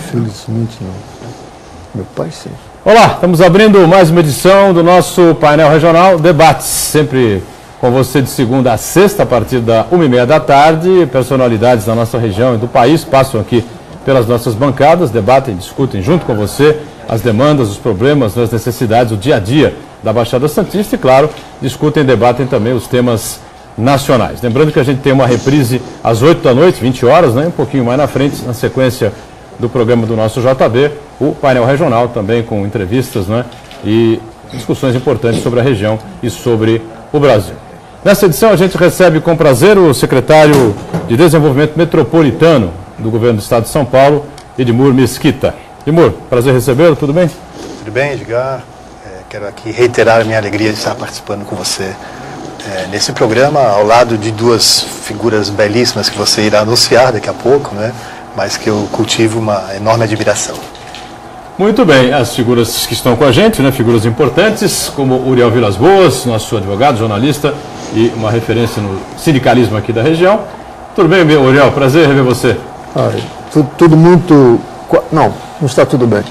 Infelizmente não. Meu pai sim. Olá, estamos abrindo mais uma edição do nosso painel regional Debates, sempre com você de segunda a sexta, a partir da 1h30 da tarde. Personalidades da nossa região e do país passam aqui pelas nossas bancadas, debatem, discutem junto com você as demandas, os problemas, as necessidades, o dia a dia da Baixada Santista e, claro, discutem e debatem também os temas nacionais. Lembrando que a gente tem uma reprise às 8 da noite, 20 horas, né? Um pouquinho mais na frente, na sequência do programa do nosso JB, o painel regional também com entrevistas, né? E discussões importantes sobre a região e sobre o Brasil. Nessa edição a gente recebe com prazer o secretário de Desenvolvimento Metropolitano do Governo do Estado de São Paulo, Edmur Mesquita. Edmur, prazer recebê-lo, tudo bem? Tudo bem, Edgar. Quero aqui reiterar a minha alegria de estar participando com você nesse programa, ao lado de duas figuras belíssimas que você irá anunciar daqui a pouco, né? Mas que eu cultivo uma enorme admiração. Muito bem, as figuras que estão com a gente, né? Figuras importantes, como Uriel Vilas Boas, nosso advogado, jornalista e uma referência no sindicalismo aqui da região. Tudo bem, meu Uriel? Prazer rever você. Tudo muito... Não está tudo bem.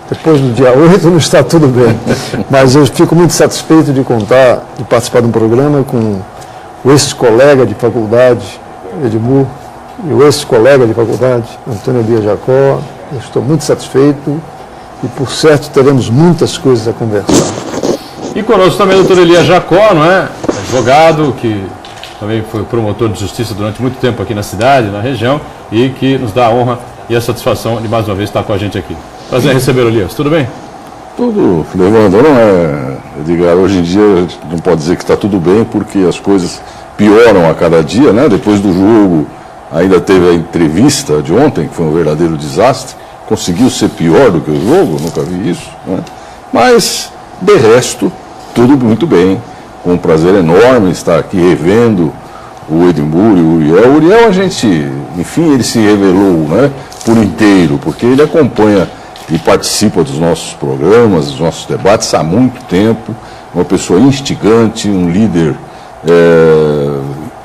Depois do dia 8 não está tudo bem. Mas eu fico muito satisfeito de participar de um programa com o ex-colega de faculdade, Edmur, e o ex-colega de faculdade, Antônio Elias Jacó. Eu estou muito satisfeito e, por certo, teremos muitas coisas a conversar. E conosco também o doutor Elias Jacó, não é? Advogado, que também foi promotor de justiça durante muito tempo aqui na cidade, na região, e que nos dá a honra e a satisfação de mais uma vez estar com a gente aqui. Prazer em receber o Elias. Tudo bem? Tudo levando, não é, Edgar? Hoje em dia a gente não pode dizer que está tudo bem, porque as coisas pioram a cada dia, né? Depois do jogo, ainda teve a entrevista de ontem, que foi um verdadeiro desastre. Conseguiu ser pior do que o jogo, nunca vi isso, né? Mas, de resto, tudo muito bem. Com um prazer enorme estar aqui revendo o Edmur e o Uriel. O Uriel, a gente, enfim, ele se revelou, né, por inteiro, porque ele acompanha e participa dos nossos programas, dos nossos debates há muito tempo. Uma pessoa instigante, um líder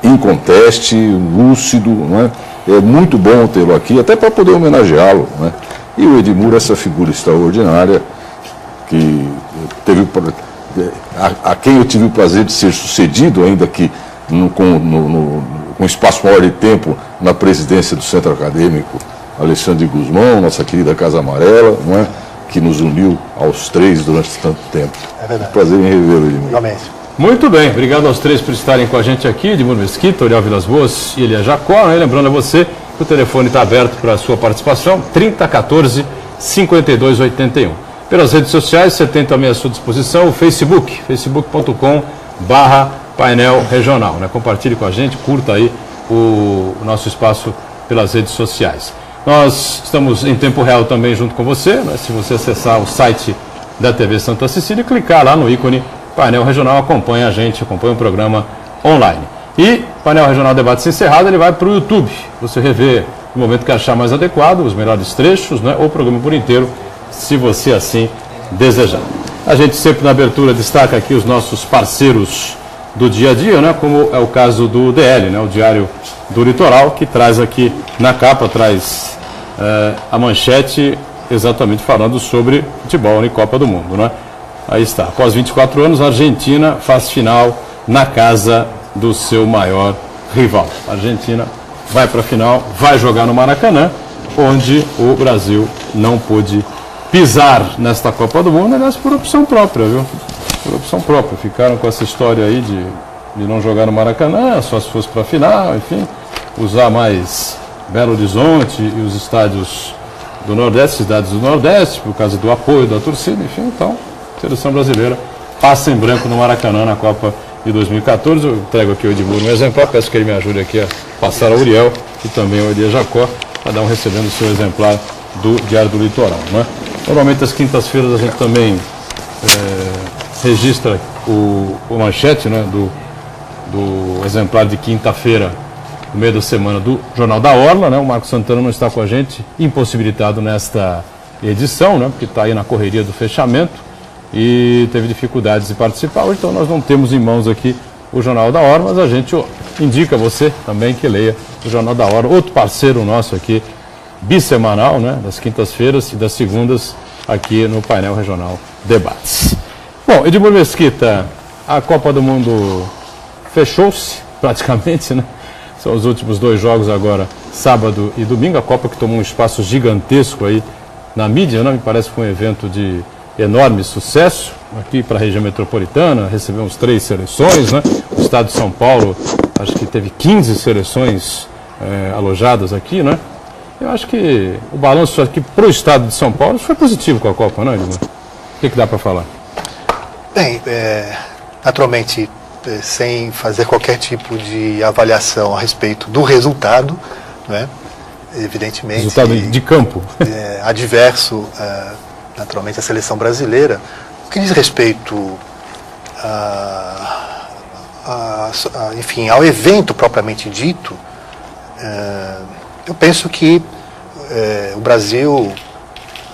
inconteste, lúcido, né? É muito bom tê-lo aqui, até para poder homenageá-lo, né? E o Edmur, essa figura extraordinária, que teve, a quem eu tive o prazer de ser sucedido, ainda que com espaço maior de tempo, na presidência do Centro Acadêmico Alexandre Guzmão, nossa querida Casa Amarela, não é? Que nos uniu aos três durante tanto tempo. É verdade. Prazer em revê-lo, Edmur. Realmente. Muito bem, obrigado aos três por estarem com a gente aqui, Edmur Mesquita, Uriel Vilas Boas e Elias Jacó, né? Lembrando a você que o telefone está aberto para a sua participação, 3014-5281. Pelas redes sociais, você tem também à sua disposição o Facebook, facebook.com/painel regional, né? Compartilhe com a gente, curta aí o nosso espaço pelas redes sociais. Nós estamos em tempo real também junto com você, né? Se você acessar o site da TV Santa Cecília e clicar lá no ícone Painel Regional, acompanha a gente, acompanha o programa online. E Painel Regional Debates encerrado, ele vai para o YouTube. Você revê no momento que achar mais adequado, os melhores trechos, né? Ou o programa por inteiro, se você assim desejar. A gente sempre na abertura destaca aqui os nossos parceiros do dia a dia, né? Como é o caso do DL, né? O Diário do Litoral, que traz aqui na capa, traz a manchete exatamente falando sobre futebol e Copa do Mundo, né? Aí está, após 24 anos, a Argentina faz final na casa do seu maior rival. A Argentina vai para a final, vai jogar no Maracanã, onde o Brasil não pôde pisar nesta Copa do Mundo, aliás, por opção própria, viu? Por opção própria. Ficaram com essa história aí de não jogar no Maracanã, só se fosse para a final, enfim, usar mais Belo Horizonte e os estádios do Nordeste, cidades do Nordeste, por causa do apoio da torcida, enfim, então, a seleção brasileira passa em branco no Maracanã na Copa de 2014. Eu entrego aqui o Edmur um exemplar, peço que ele me ajude aqui a passar ao Uriel e também ao Elias Jacó, cada um recebendo o seu exemplar do Diário do Litoral, né? Normalmente às quintas-feiras a gente também registra o manchete, né, do exemplar de quinta-feira, no meio da semana, do Jornal da Orla, né? O Marcos Santana não está com a gente, impossibilitado nesta edição, né, porque está aí na correria do fechamento e teve dificuldades de participar. Então nós não temos em mãos aqui o Jornal da Hora, mas a gente indica a você também que leia o Jornal da Hora, outro parceiro nosso aqui bissemanal, né, das quintas-feiras e das segundas aqui no Painel Regional Debates. Bom, Edmur Mesquita, a Copa do Mundo fechou-se praticamente, né? São os últimos 2 jogos agora, sábado e domingo. A Copa que tomou um espaço gigantesco aí na mídia, né? Me parece que foi um evento de enorme sucesso aqui para a região metropolitana. Recebemos 3 seleções, né? O estado de São Paulo, acho que teve 15 seleções alojadas aqui, né? Eu acho que o balanço aqui para o estado de São Paulo foi positivo com a Copa, não é, Edmur? O que dá para falar? Bem, naturalmente, sem fazer qualquer tipo de avaliação a respeito do resultado, né? Evidentemente, resultado de campo, adverso, naturalmente, à seleção brasileira. O que diz respeito enfim, ao evento propriamente dito, eu penso que o Brasil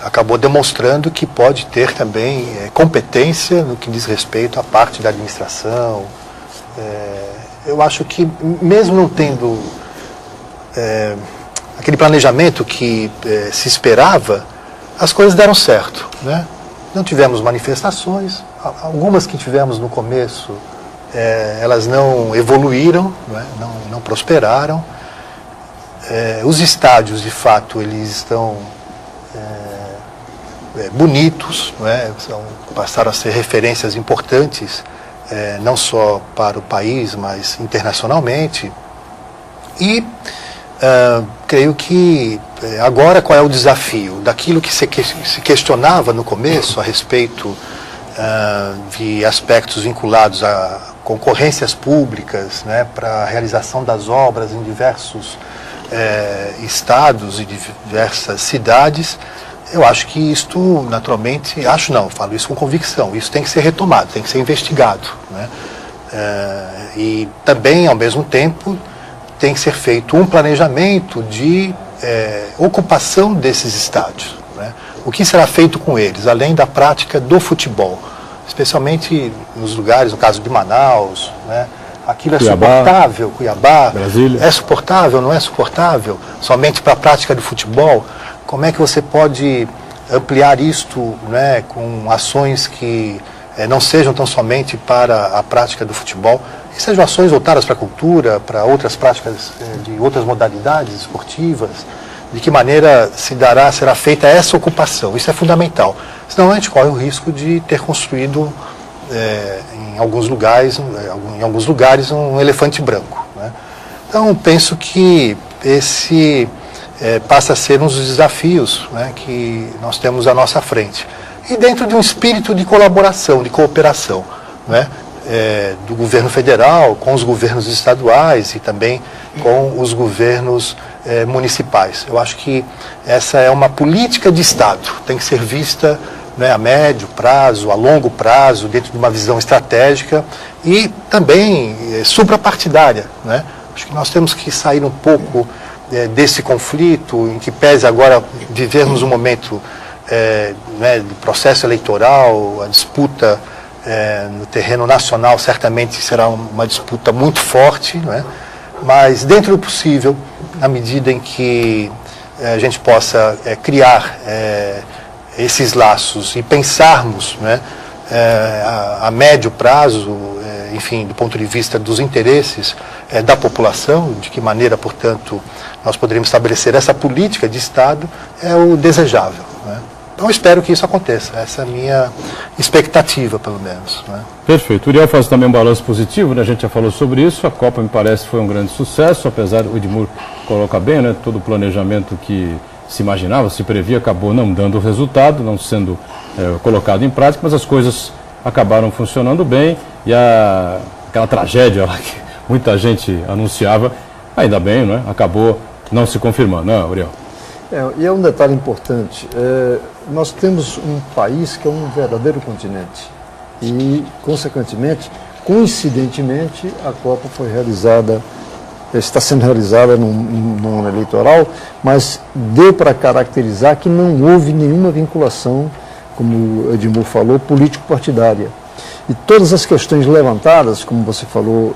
acabou demonstrando que pode ter também competência no que diz respeito à parte da administração. Eu acho que, mesmo não tendo aquele planejamento que se esperava, as coisas deram certo, né? Não tivemos manifestações, algumas que tivemos no começo, elas não evoluíram, né? não prosperaram. Os estádios, de fato, eles estão bonitos, né? Passaram a ser referências importantes, não só para o país, mas internacionalmente. E creio que agora qual é o desafio? Daquilo que se questionava no começo a respeito de aspectos vinculados a concorrências públicas, né, para a realização das obras em diversos estados e diversas cidades. Eu acho que isto, naturalmente, falo isso com convicção, isso tem que ser retomado, tem que ser investigado, né? E também, ao mesmo tempo, tem que ser feito um planejamento de ocupação desses estádios, né? O que será feito com eles, além da prática do futebol, especialmente nos lugares, no caso de Manaus, né? Aquilo é suportável, Cuiabá, Brasília. É suportável, não é suportável, somente para a prática do futebol? Como é que você pode ampliar isto, né, com ações que não sejam tão somente para a prática do futebol, e sejam ações voltadas para a cultura, para outras práticas de outras modalidades esportivas? De que maneira será feita essa ocupação? Isso é fundamental. Senão a gente corre o risco de ter construído em alguns lugares um elefante branco, né? Então penso que esse passa a ser um dos desafios, né, que nós temos à nossa frente. E dentro de um espírito de colaboração, de cooperação, né, do governo federal com os governos estaduais e também com os governos municipais. Eu acho que essa é uma política de Estado, tem que ser vista, né, a médio prazo, a longo prazo, dentro de uma visão estratégica e também suprapartidária, né? Acho que nós temos que sair um pouco desse conflito, em que pese agora vivermos um momento né, de processo eleitoral, a disputa no terreno nacional certamente será uma disputa muito forte, né? Mas dentro do possível, na medida em que a gente possa criar esses laços e pensarmos, né, a médio prazo, enfim, do ponto de vista dos interesses da população, de que maneira, portanto, nós poderíamos estabelecer essa política de Estado, é o desejável, né? Então, espero que isso aconteça. Essa é a minha expectativa, pelo menos, né? Perfeito. O Uriel faz também um balanço positivo, né? A gente já falou sobre isso. A Copa, me parece, foi um grande sucesso, apesar do Edmur colocar bem, né? Todo o planejamento que se imaginava, se previa, acabou não dando resultado, não sendo colocado em prática, mas as coisas acabaram funcionando bem e aquela tragédia lá que muita gente anunciava, ainda bem, né? Acabou não se confirmando, não é, Uriel? E é um detalhe importante, nós temos um país que é um verdadeiro continente e, consequentemente, coincidentemente, a Copa foi realizada, está sendo realizada num ano eleitoral, mas deu para caracterizar que não houve nenhuma vinculação, como o Edmur falou, político-partidária. E todas as questões levantadas, como você falou,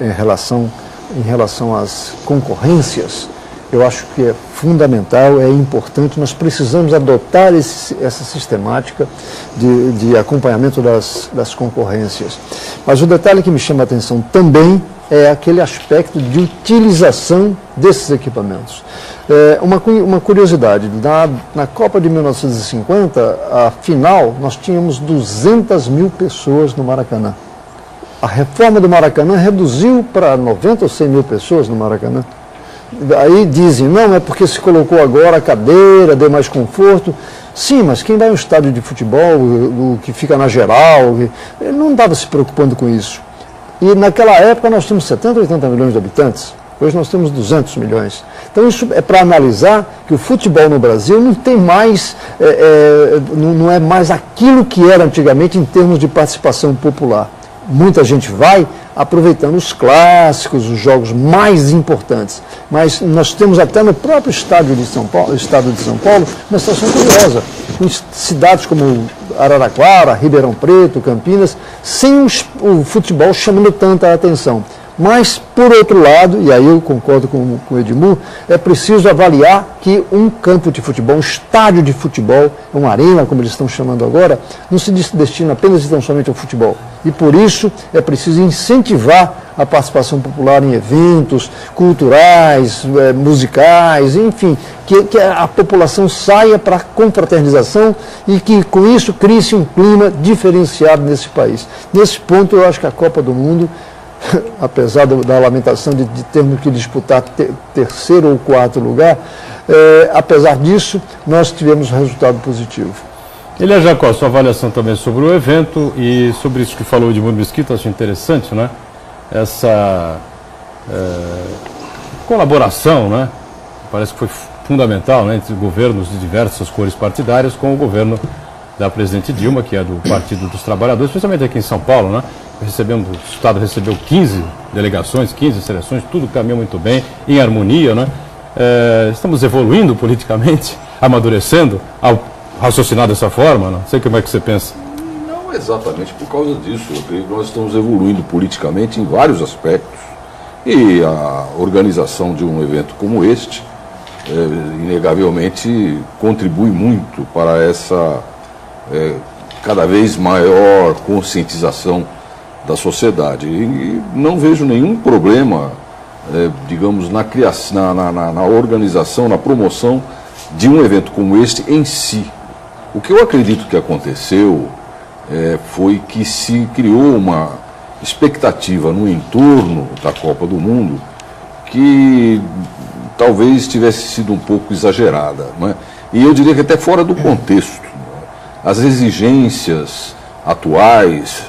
em relação às concorrências, eu acho que é fundamental, é importante, nós precisamos adotar essa sistemática de acompanhamento das concorrências. Mas o detalhe que me chama a atenção também é aquele aspecto de utilização desses equipamentos. Uma curiosidade, na Copa de 1950, a final, nós tínhamos 200 mil pessoas no Maracanã. A reforma do Maracanã reduziu para 90 ou 100 mil pessoas no Maracanã. Aí dizem, não, é porque se colocou agora a cadeira, deu mais conforto. Sim, mas quem vai ao estádio de futebol, o que fica na geral, ele não estava se preocupando com isso. E naquela época nós tínhamos 70, 80 milhões de habitantes. Hoje nós temos 200 milhões. Então isso é para analisar que o futebol no Brasil não tem mais, não é mais aquilo que era antigamente em termos de participação popular. Muita gente vai aproveitando os clássicos, os jogos mais importantes. Mas nós temos até no próprio estado de São Paulo, uma situação curiosa. Em cidades como Araraquara, Ribeirão Preto, Campinas, sem o futebol chamando tanta atenção. Mas, por outro lado, e aí eu concordo com o Edmur, é preciso avaliar que um campo de futebol, um estádio de futebol, uma arena, como eles estão chamando agora, não se destina apenas e tão somente ao futebol. E por isso é preciso incentivar a participação popular em eventos culturais, musicais, enfim, que a população saia para a confraternização e que com isso crie-se um clima diferenciado nesse país. Nesse ponto eu acho que a Copa do Mundo, apesar da lamentação de termos que disputar terceiro ou quarto lugar, apesar disso, nós tivemos resultado positivo. Elias Jacó, sua avaliação também sobre o evento e sobre isso que falou de Edmundo Mesquita, acho interessante, né? Essa colaboração, né? Parece que foi fundamental, né? Entre governos de diversas cores partidárias com o governo da presidente Dilma, que é do Partido dos Trabalhadores, especialmente aqui em São Paulo, né? O Estado recebeu 15 delegações, 15 seleções, tudo caminhou muito bem, em harmonia, né? Estamos evoluindo politicamente, amadurecendo, ao raciocinar dessa forma, não sei como é que você pensa. Não exatamente por causa disso, eu creio que nós estamos evoluindo politicamente em vários aspectos e a organização de um evento como este, inegavelmente, contribui muito para essa cada vez maior conscientização da sociedade. E não vejo nenhum problema, digamos, na criação, na organização, na promoção de um evento como este em si. O que eu acredito que aconteceu foi que se criou uma expectativa no entorno da Copa do Mundo que talvez tivesse sido um pouco exagerada, não é? E eu diria que até fora do contexto. As exigências atuais,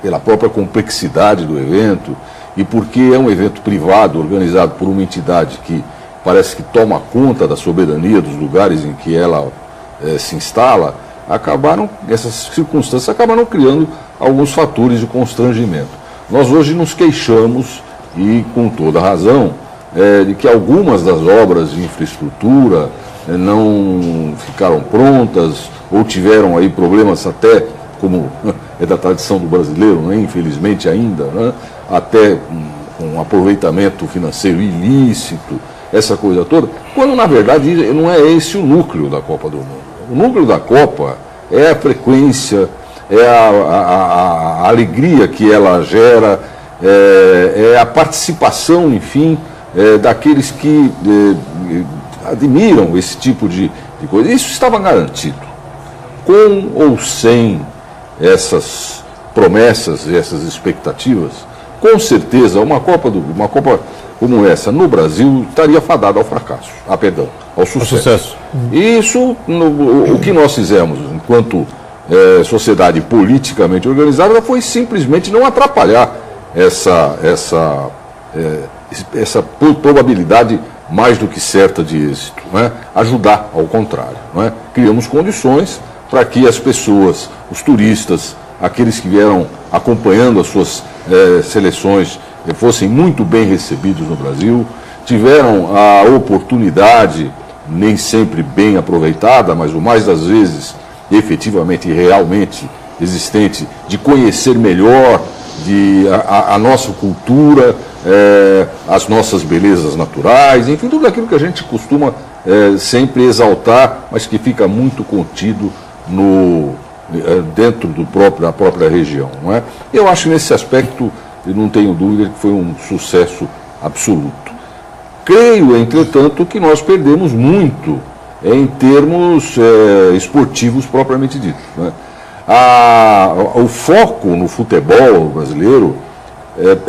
pela própria complexidade do evento e porque é um evento privado organizado por uma entidade que parece que toma conta da soberania dos lugares em que ela se instala, essas circunstâncias acabaram criando alguns fatores de constrangimento. Nós hoje nos queixamos, e com toda razão, de que algumas das obras de infraestrutura não ficaram prontas ou tiveram aí problemas até, como é da tradição do brasileiro, né, infelizmente ainda, né, até um aproveitamento financeiro ilícito, essa coisa toda, quando na verdade não é esse o núcleo da Copa do Mundo. O núcleo da Copa é a frequência, é a alegria que ela gera, é a participação, enfim, daqueles que admiram esse tipo de coisa. Isso estava garantido. Com ou sem essas promessas, essas expectativas, com certeza uma Copa como essa no Brasil estaria fadada ao fracasso, ao sucesso. E isso, o que nós fizemos enquanto sociedade politicamente organizada foi simplesmente não atrapalhar essa probabilidade mais do que certa de êxito, né? Ajudar ao contrário, né? Criamos condições para que as pessoas, os turistas, aqueles que vieram acompanhando as suas seleções fossem muito bem recebidos no Brasil, tiveram a oportunidade, nem sempre bem aproveitada, mas o mais das vezes efetivamente e realmente existente, de conhecer melhor a nossa cultura, as nossas belezas naturais, enfim, tudo aquilo que a gente costuma sempre exaltar, mas que fica muito contido dentro da própria região. Não é? Eu acho que nesse aspecto, eu não tenho dúvida que foi um sucesso absoluto. Creio, entretanto, que nós perdemos muito em termos esportivos propriamente ditos. Né? O foco no futebol brasileiro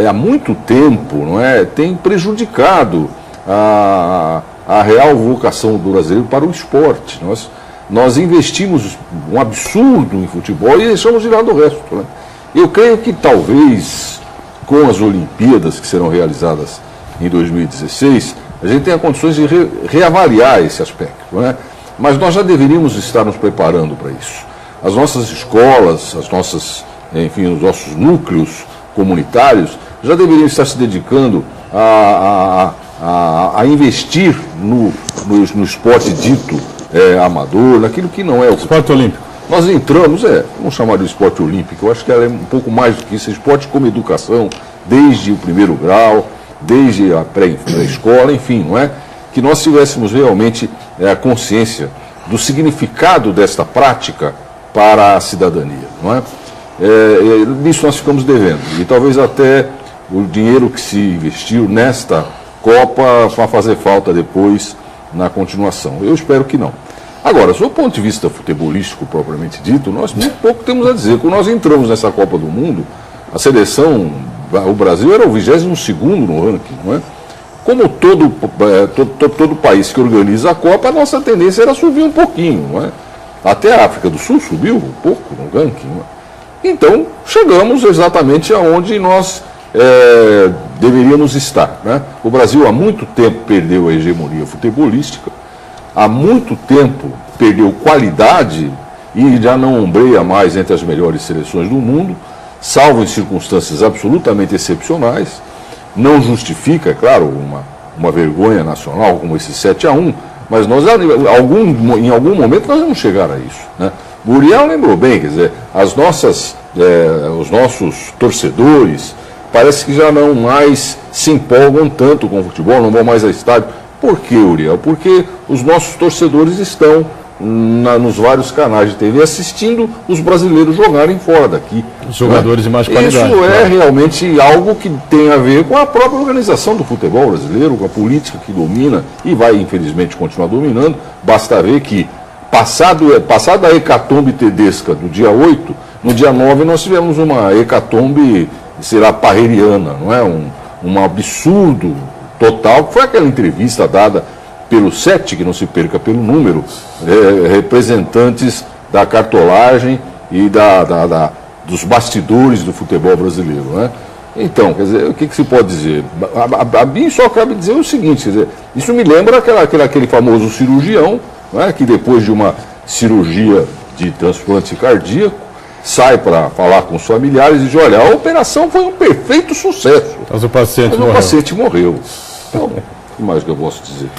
há muito tempo, não é, tem prejudicado a real vocação do brasileiro para o esporte. Nós investimos um absurdo em futebol e deixamos de lado o resto. Né? Eu creio que talvez com as Olimpíadas que serão realizadas em 2016, a gente tenha condições de reavaliar esse aspecto. Né? Mas nós já deveríamos estar nos preparando para isso. As nossas escolas, os nossos núcleos comunitários já deveriam estar se dedicando a investir no esporte dito amador, naquilo que não é o esporte olímpico. Nós entramos, vamos chamar de esporte olímpico, eu acho que ela é um pouco mais do que isso, esporte como educação, desde o primeiro grau, desde a pré-escola, enfim, não é? Que nós tivéssemos realmente a consciência do significado desta prática para a cidadania, não é? Nisso nós ficamos devendo, e talvez até o dinheiro que se investiu nesta Copa vá fazer falta depois na continuação. Eu espero que não. Agora, sob o ponto de vista futebolístico propriamente dito, nós muito pouco temos a dizer. Quando nós entramos nessa Copa do Mundo, a seleção, o Brasil era o 22º no ranking, não é? Como todo país que organiza a Copa, a nossa tendência era subir um pouquinho, não é? Até a África do Sul subiu um pouco no ranking, não é? Então, chegamos exatamente aonde nós deveríamos estar, né? O Brasil há muito tempo perdeu a hegemonia futebolística, há muito tempo perdeu qualidade e já não ombreia mais entre as melhores seleções do mundo, salvo em circunstâncias absolutamente excepcionais. Não justifica, é claro, uma vergonha nacional como esse 7-1, mas nós, em algum momento nós vamos chegar a isso, né? O Uriel lembrou bem, quer dizer, os nossos torcedores parece que já não mais se empolgam tanto com o futebol, não vão mais a estádio. Por quê, Uriel? Porque os nossos torcedores estão nos vários canais de TV assistindo os brasileiros jogarem fora daqui. Os jogadores de mais qualidade. Isso é realmente algo que tem a ver com a própria organização do futebol brasileiro, com a política que domina e vai, infelizmente, continuar dominando. Basta ver que, passada a hecatombe tedesca do dia 8, no dia 9 nós tivemos uma hecatombe, parreiriana, não é? Um absurdo total, que foi aquela entrevista dada pelo 7, que não se perca pelo número, representantes da cartolagem e dos bastidores do futebol brasileiro, né? Então, quer dizer, o que se pode dizer? A mim só cabe dizer o seguinte, quer dizer, isso me lembra aquele famoso cirurgião, né, que depois de uma cirurgia de transplante cardíaco, sai para falar com os familiares e diz, olha, a operação foi um perfeito sucesso. Mas o paciente morreu. Então, o que mais que eu posso dizer?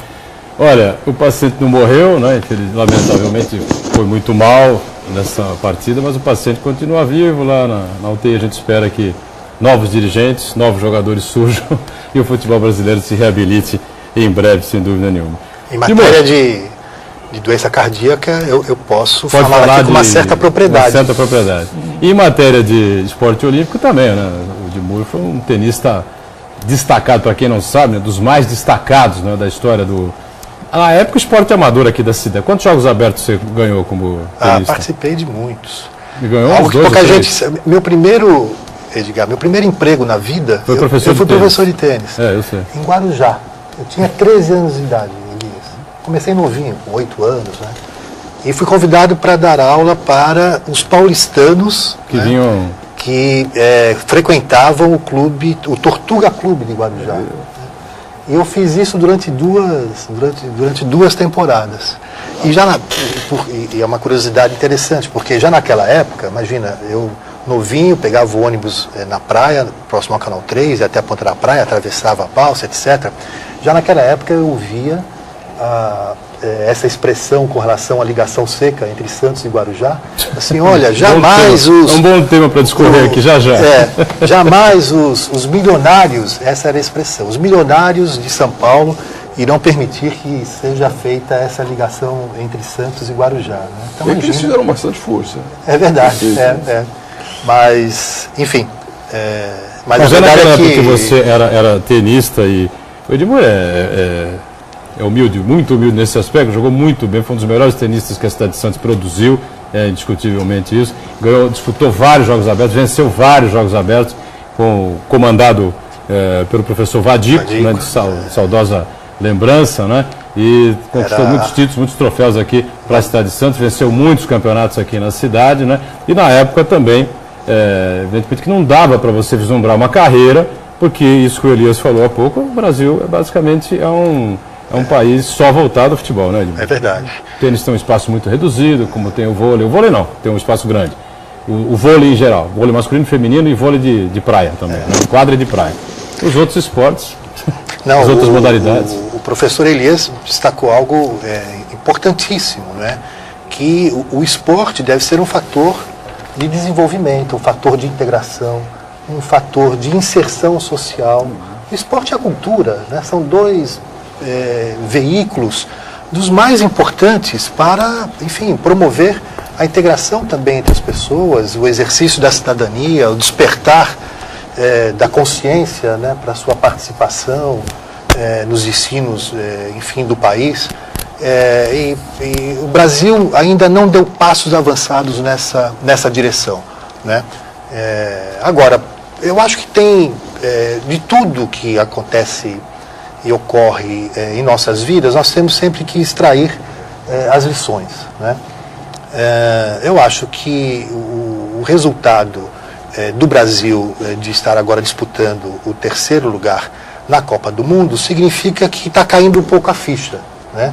Olha, o paciente não morreu, né? Ele, lamentavelmente foi muito mal nessa partida, mas o paciente continua vivo lá na UTI. A gente espera que novos dirigentes, novos jogadores surjam e o futebol brasileiro se reabilite em breve, sem dúvida nenhuma. Em matéria de doença cardíaca, eu posso falar aqui com uma certa propriedade. E em matéria de esporte olímpico também, né? O Edmur foi um tenista destacado, para quem não sabe, né? Dos mais destacados, né? Da história do... Na época, o esporte amador aqui da cidade. Quantos jogos abertos você ganhou como tenista? Participei de muitos. Me ganhou algo que pouca gente... Meu primeiro emprego na vida, eu fui professor de tênis. Eu sei. Em Guarujá. Eu tinha 13 anos de idade, Elias. Comecei novinho, com 8 anos, né? E fui convidado para dar aula para os paulistanos que vinham... que frequentavam o clube, o Tortuga Clube de Guarujá. E eu fiz isso durante duas temporadas. E é uma curiosidade interessante, porque já naquela época, imagina, eu novinho, pegava o ônibus na praia, próximo ao Canal 3, até a ponta da praia, atravessava a balsa, etc. Já naquela época eu via essa expressão com relação à ligação seca entre Santos e Guarujá. Assim, olha, jamais os... É um bom tema para discorrer aqui, já. Jamais os milionários, essa era a expressão, os milionários de São Paulo irão permitir que seja feita essa ligação entre Santos e Guarujá. Né? Então, eles fizeram bastante força. É verdade, Mas, enfim... Mas a verdade é que você era tenista e o Edmur é humilde, muito humilde nesse aspecto, jogou muito bem, foi um dos melhores tenistas que a cidade de Santos produziu, indiscutivelmente isso. Disputou vários jogos abertos, venceu vários jogos abertos, comandado pelo professor Vadico, né, de saudosa lembrança, né? E conquistou muitos títulos, muitos troféus aqui para a cidade de Santos, venceu muitos campeonatos aqui na cidade, né? E na época também, evidentemente que não dava para você vislumbrar uma carreira, porque isso que o Elias falou há pouco, o Brasil basicamente é um país só voltado ao futebol, né, Edmur? É verdade. O tênis tem um espaço muito reduzido, como tem o vôlei não, tem um espaço grande. O vôlei em geral, vôlei masculino, feminino e vôlei de praia também, né? Quadra de praia. Os outros esportes, as outras modalidades. O professor Elias destacou algo importantíssimo, né? Que o esporte deve ser um fator de desenvolvimento, um fator de integração, um fator de inserção social. O esporte e a cultura, né? São dois veículos dos mais importantes para, enfim, promover a integração também entre as pessoas, o exercício da cidadania, o despertar da consciência, né, para a sua participação nos ensinos, enfim, do país. E o Brasil ainda não deu passos avançados nessa direção, né? Agora, eu acho que tem, de tudo que acontece e ocorre em nossas vidas, nós temos sempre que extrair as lições, né? Eu acho que o resultado do Brasil de estar agora disputando o 3º lugar na Copa do Mundo significa que está caindo um pouco a ficha, né?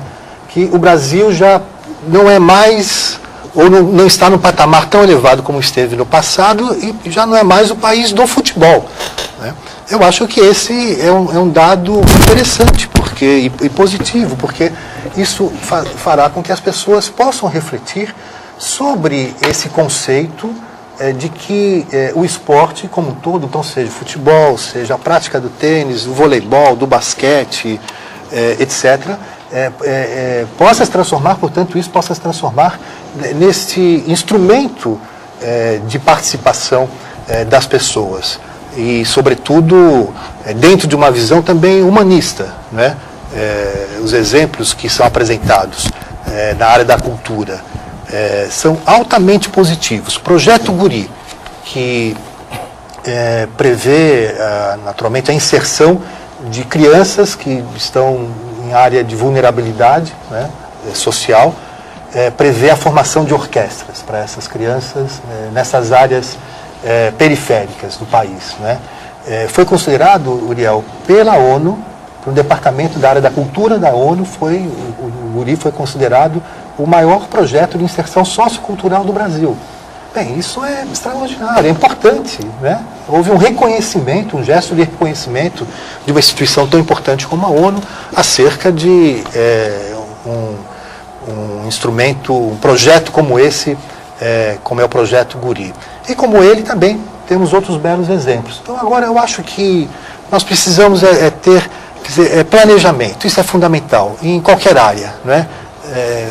Que o Brasil já não é mais, ou não está no patamar tão elevado como esteve no passado, e já não é mais o país do futebol, né? Eu acho que esse é um dado interessante e positivo, porque isso fará com que as pessoas possam refletir sobre esse conceito de que o esporte como um todo, então seja o futebol, seja a prática do tênis, do voleibol, do basquete, etc., possa se transformar, portanto, isso possa se transformar neste instrumento de participação das pessoas. E, sobretudo, dentro de uma visão também humanista, né? Os exemplos que são apresentados na área da cultura são altamente positivos. Projeto Guri, que prevê, naturalmente, a inserção de crianças que estão em área de vulnerabilidade, né, social, prevê a formação de orquestras para essas crianças nessas áreas periféricas do país, né? Foi considerado, Uriel, pela ONU, pelo Departamento da Área da Cultura da ONU, o Guri foi considerado o maior projeto de inserção sociocultural do Brasil. Bem, isso é extraordinário, é importante, né? Houve um reconhecimento, um gesto de reconhecimento de uma instituição tão importante como a ONU acerca de um instrumento, um projeto como esse, como é o projeto Guri. E como ele também temos outros belos exemplos. Então agora eu acho que nós precisamos ter planejamento, isso é fundamental, em qualquer área, né?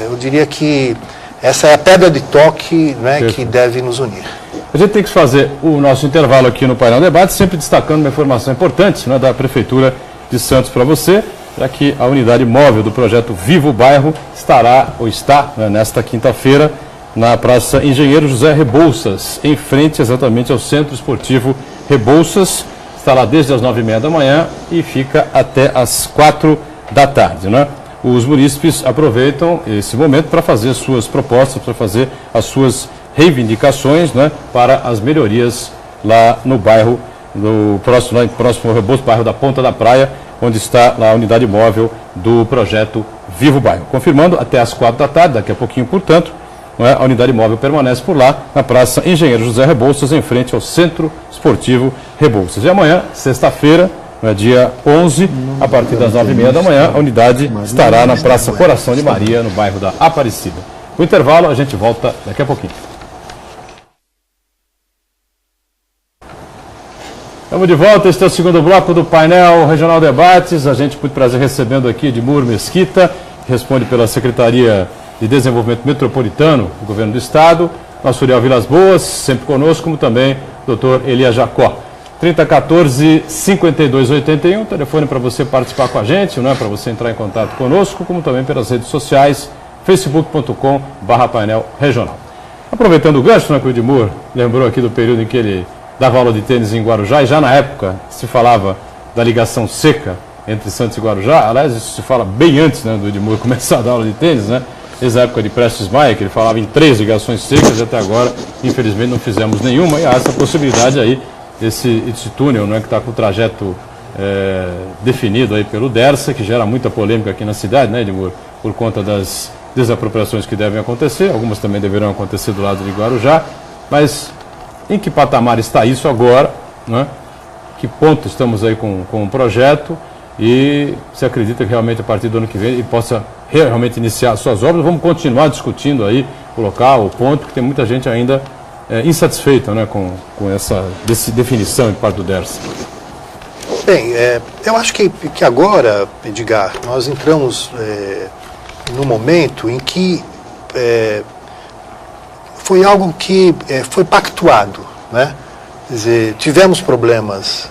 Eu diria que essa é a pedra de toque, né, que deve nos unir. A gente tem que fazer o nosso intervalo aqui no Painel Debate, sempre destacando uma informação importante, né, da Prefeitura de Santos para você, já que a unidade móvel do projeto Vivo Bairro está, né, nesta quinta-feira, na Praça Engenheiro José Rebouças, em frente exatamente ao Centro Esportivo Rebouças. Está lá desde as 9h30 da manhã e fica até as 4 da tarde, né? Os munícipes aproveitam esse momento para fazer as suas propostas, para fazer as suas reivindicações, né, para as melhorias lá no bairro, próximo ao Rebouças, bairro da Ponta da Praia, onde está lá a unidade móvel do projeto Vivo Bairro. Confirmando, até as 4 da tarde, daqui a pouquinho, portanto, a unidade móvel permanece por lá, na Praça Engenheiro José Rebouças, em frente ao Centro Esportivo Rebouças. E amanhã, sexta-feira, no dia 11, a partir das 9h30 da manhã, a unidade estará na Praça Coração de Maria, no bairro da Aparecida. O intervalo, a gente volta daqui a pouquinho. Estamos de volta, este é o segundo bloco do painel Regional Debates. A gente, muito prazer, recebendo aqui Edmur Mesquita, que responde pela Secretaria de Desenvolvimento Metropolitano do Governo do Estado. Nosso Uriel Vilas Boas, sempre conosco, como também o Dr. Elias Jacó. 3014-5281, telefone para você participar com a gente, não é para você entrar em contato conosco, como também pelas redes sociais, facebook.com/painel regional. Aproveitando o gancho, né, que o Edmur lembrou aqui do período em que ele dava aula de tênis em Guarujá, e já na época se falava da ligação seca entre Santos e Guarujá. Aliás, isso se fala bem antes, né, do Edmur começar a dar aula de tênis, né? Desde a época de Prestes Maia, que ele falava em 3 ligações secas, e até agora, infelizmente, não fizemos nenhuma, e há essa possibilidade aí, esse túnel, né, que está com o trajeto definido aí pelo DERSA, que gera muita polêmica aqui na cidade, né, Edmur, por conta das desapropriações que devem acontecer, algumas também deverão acontecer do lado de Guarujá, mas em que patamar está isso agora, né? Que ponto estamos aí com o projeto, e se acredita que realmente a partir do ano que vem ele possa realmente iniciar suas obras? Vamos continuar discutindo aí o local, o ponto, porque tem muita gente ainda insatisfeita, né, com essa definição em parte do DERSA. Bem, eu acho que agora, Edgar, nós entramos no momento em que foi algo que foi pactuado, né? Quer dizer, tivemos problemas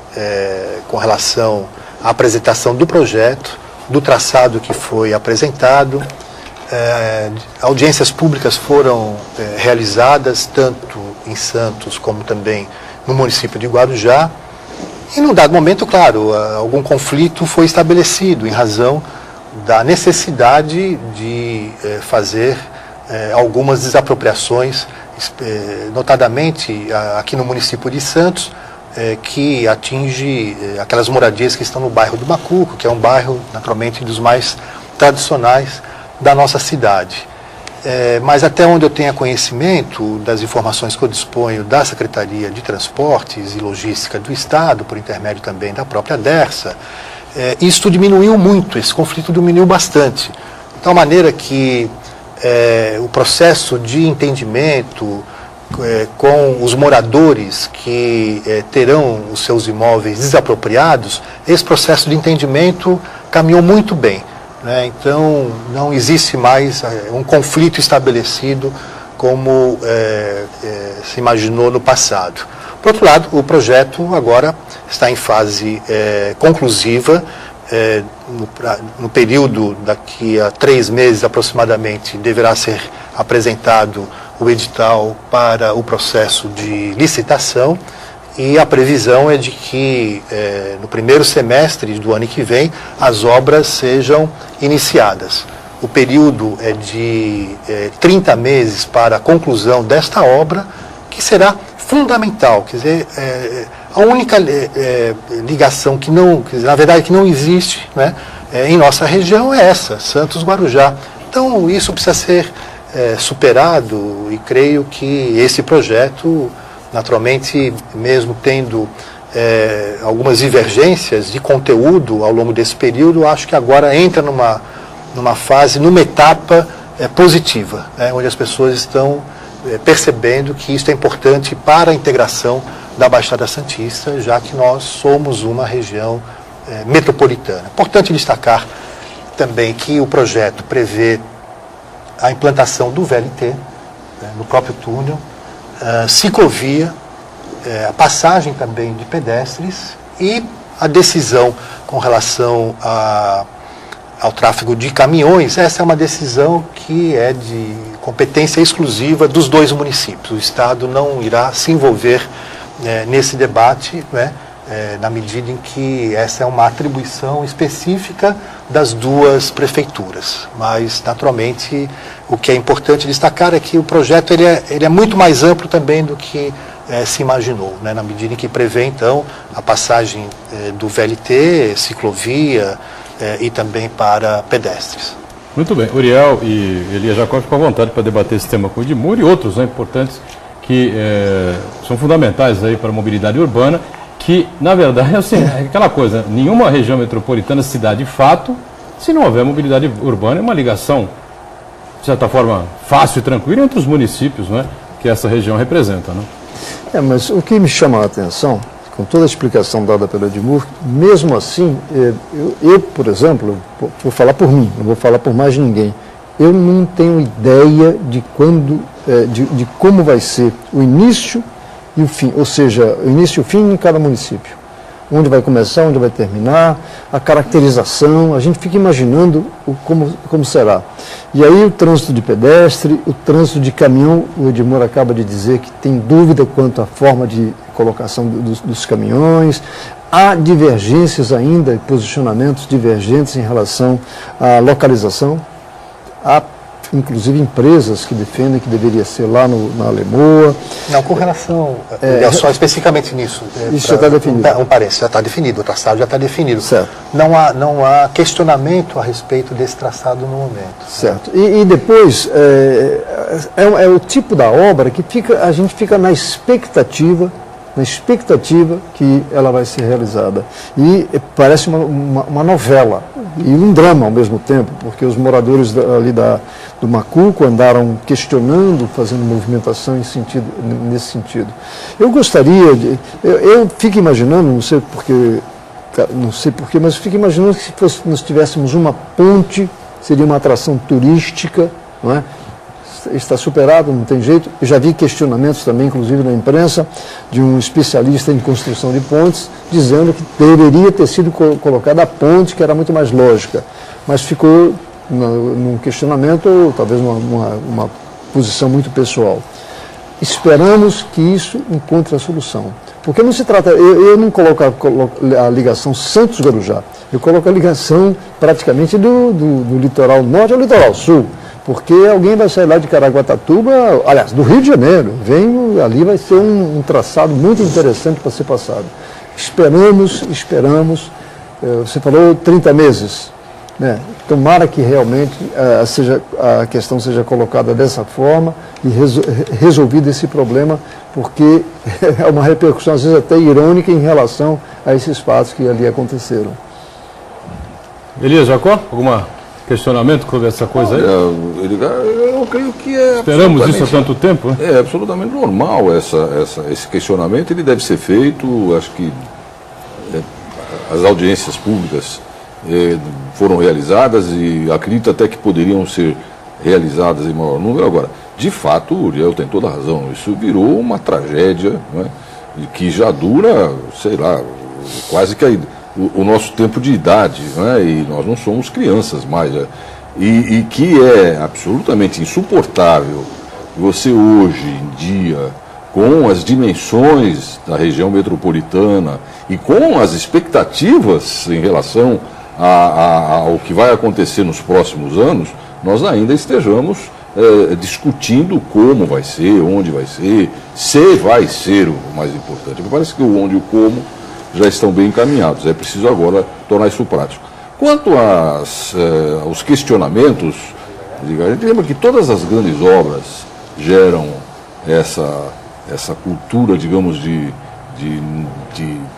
com relação à apresentação do projeto, do traçado que foi apresentado, audiências públicas foram realizadas, tanto em Santos como também no município de Guarujá, e num dado momento, claro, algum conflito foi estabelecido em razão da necessidade de fazer algumas desapropriações, notadamente aqui no município de Santos, que atinge aquelas moradias que estão no bairro do Macuco, que é um bairro, naturalmente, dos mais tradicionais da nossa cidade. Mas até onde eu tenha conhecimento das informações que eu disponho da Secretaria de Transportes e Logística do Estado, por intermédio também da própria DERSA, isso diminuiu muito, esse conflito diminuiu bastante. De tal maneira que o processo de entendimento com os moradores que terão os seus imóveis desapropriados, esse processo de entendimento caminhou muito bem, né? Então, não existe mais um conflito estabelecido como se imaginou no passado. Por outro lado, o projeto agora está em fase conclusiva. No período daqui a 3 meses aproximadamente deverá ser apresentado o edital para o processo de licitação, e a previsão é de que no primeiro semestre do ano que vem as obras sejam iniciadas. O período é de 30 meses para a conclusão desta obra, que será fundamental. Quer dizer, a única ligação que não, na verdade, que não existe, né, em nossa região é essa, Santos-Guarujá. Então, isso precisa ser superado, e creio que esse projeto, naturalmente, mesmo tendo algumas divergências de conteúdo ao longo desse período, acho que agora entra numa fase, numa etapa positiva, né, onde as pessoas estão percebendo que isso é importante para a integração da Baixada Santista, já que nós somos uma região metropolitana. Importante destacar também que o projeto prevê a implantação do VLT, no próprio túnel, ciclovia, a passagem também de pedestres, e a decisão com relação ao tráfego de caminhões. Essa é uma decisão que é de competência exclusiva dos 2 municípios. O Estado não irá se envolver nesse debate, né, na medida em que essa é uma atribuição específica das 2 prefeituras. Mas, naturalmente, o que é importante destacar é que o projeto ele é muito mais amplo também do que se imaginou, né, na medida em que prevê, então, a passagem do VLT, ciclovia e também para pedestres. Muito bem. Uriel e Elias Jacó ficam à vontade para debater esse tema com o Edmur e outros, né, importantes que são fundamentais aí para a mobilidade urbana, que, na verdade, assim, é aquela coisa, nenhuma região metropolitana se dá de fato se não houver mobilidade urbana, é uma ligação, de certa forma, fácil e tranquila entre os municípios, né, que essa região representa. Né? Mas o que me chama a atenção, com toda a explicação dada pela Edmur, mesmo assim, eu, por exemplo, vou falar por mim, não vou falar por mais ninguém, eu não tenho ideia de quando, de como vai ser o início e o fim, ou seja, o início e o fim em cada município. Onde vai começar, onde vai terminar, a caracterização, a gente fica imaginando como será. E aí o trânsito de pedestre, o trânsito de caminhão, o Edmur acaba de dizer que tem dúvida quanto à forma de colocação dos caminhões, há divergências ainda, posicionamentos divergentes em relação à localização, há inclusive empresas que defendem que deveria ser lá na Lemoa. Não, com relação, só especificamente nisso. Isso já está definido. Um parênteses, já está definido, o traçado já está definido. Certo. Não há questionamento a respeito desse traçado no momento. Certo. E depois, é o tipo da obra que a gente fica na expectativa que ela vai ser realizada. E parece uma novela, e um drama ao mesmo tempo, porque os moradores ali do Macuco andaram questionando, fazendo movimentação nesse sentido. Eu gostaria eu fico imaginando, não sei porquê, mas fico imaginando que se nós tivéssemos uma ponte, seria uma atração turística, não é? Está superado, não tem jeito. Eu já vi questionamentos também, inclusive na imprensa, de um especialista em construção de pontes, dizendo que deveria ter sido colocada a ponte, que era muito mais lógica. Mas ficou num questionamento, talvez uma posição muito pessoal. Esperamos que isso encontre a solução. Porque não se trata, eu não coloco a ligação Santos-Guarujá, eu coloco a ligação praticamente do litoral norte ao litoral sul. Porque alguém vai sair lá de Caraguatatuba, aliás, do Rio de Janeiro, ali vai ser um traçado muito interessante para ser passado. Esperamos, você falou 30 meses, né? Tomara que realmente a questão seja colocada dessa forma e resolvido esse problema, porque é uma repercussão, às vezes até irônica, em relação a esses fatos que ali aconteceram. Elias Jacó, alguma questionamento sobre essa coisa aí? Eu creio que esperamos isso há tanto tempo, né? É absolutamente normal esse questionamento, ele deve ser feito, acho que as audiências públicas foram realizadas e acredito até que poderiam ser realizadas em maior número. Agora, de fato, o Uriel tem toda a razão, isso virou uma tragédia, né, que já dura, sei lá, quase que o nosso tempo de idade, né, e nós não somos crianças mais, e que é absolutamente insuportável você hoje em dia, com as dimensões da região metropolitana e com as expectativas em relação ao que vai acontecer nos próximos anos, nós ainda estejamos discutindo como vai ser, onde vai ser, se vai ser o mais importante. Me parece que o onde e o como já estão bem encaminhados, é preciso agora tornar isso prático. Quanto aos questionamentos, a gente lembra que todas as grandes obras geram essa cultura, digamos, de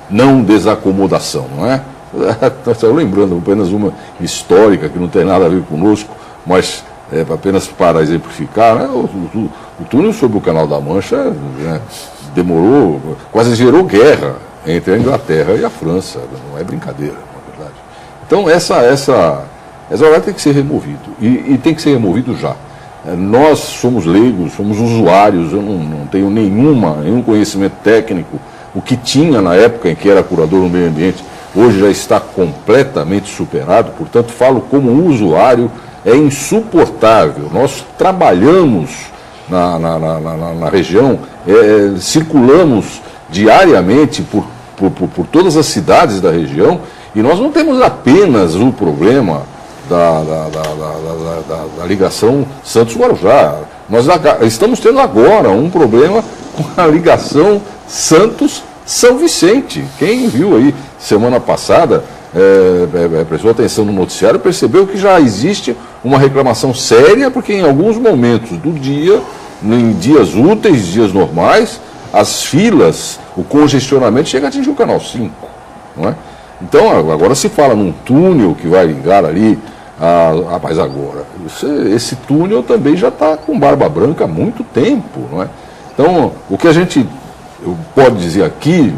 não desacomodação, não é? Estou lembrando apenas uma histórica que não tem nada a ver conosco, mas apenas para exemplificar, né? O túnel sobre o Canal da Mancha, né, demorou, quase gerou guerra entre a Inglaterra e a França, não é brincadeira, na verdade. Então essa obra tem que ser removida, e tem que ser removido já. Nós somos leigos, somos usuários, eu não tenho nenhum conhecimento técnico. O que tinha na época em que era curador do meio ambiente, hoje já está completamente superado, portanto falo como usuário, é insuportável. Nós trabalhamos na região, circulamos diariamente por todas as cidades da região, e nós não temos apenas o problema da ligação Santos-Guarujá. Nós estamos tendo agora um problema com a ligação Santos-São Vicente. Quem viu aí semana passada, prestou atenção no noticiário, percebeu que já existe uma reclamação séria, porque em alguns momentos do dia, em dias úteis, dias normais, as filas o congestionamento chega a atingir o Canal 5, não é? Então, agora se fala num túnel que vai ligar ali, mas agora, esse túnel também já está com barba branca há muito tempo, não é? Então, o que a gente pode dizer aqui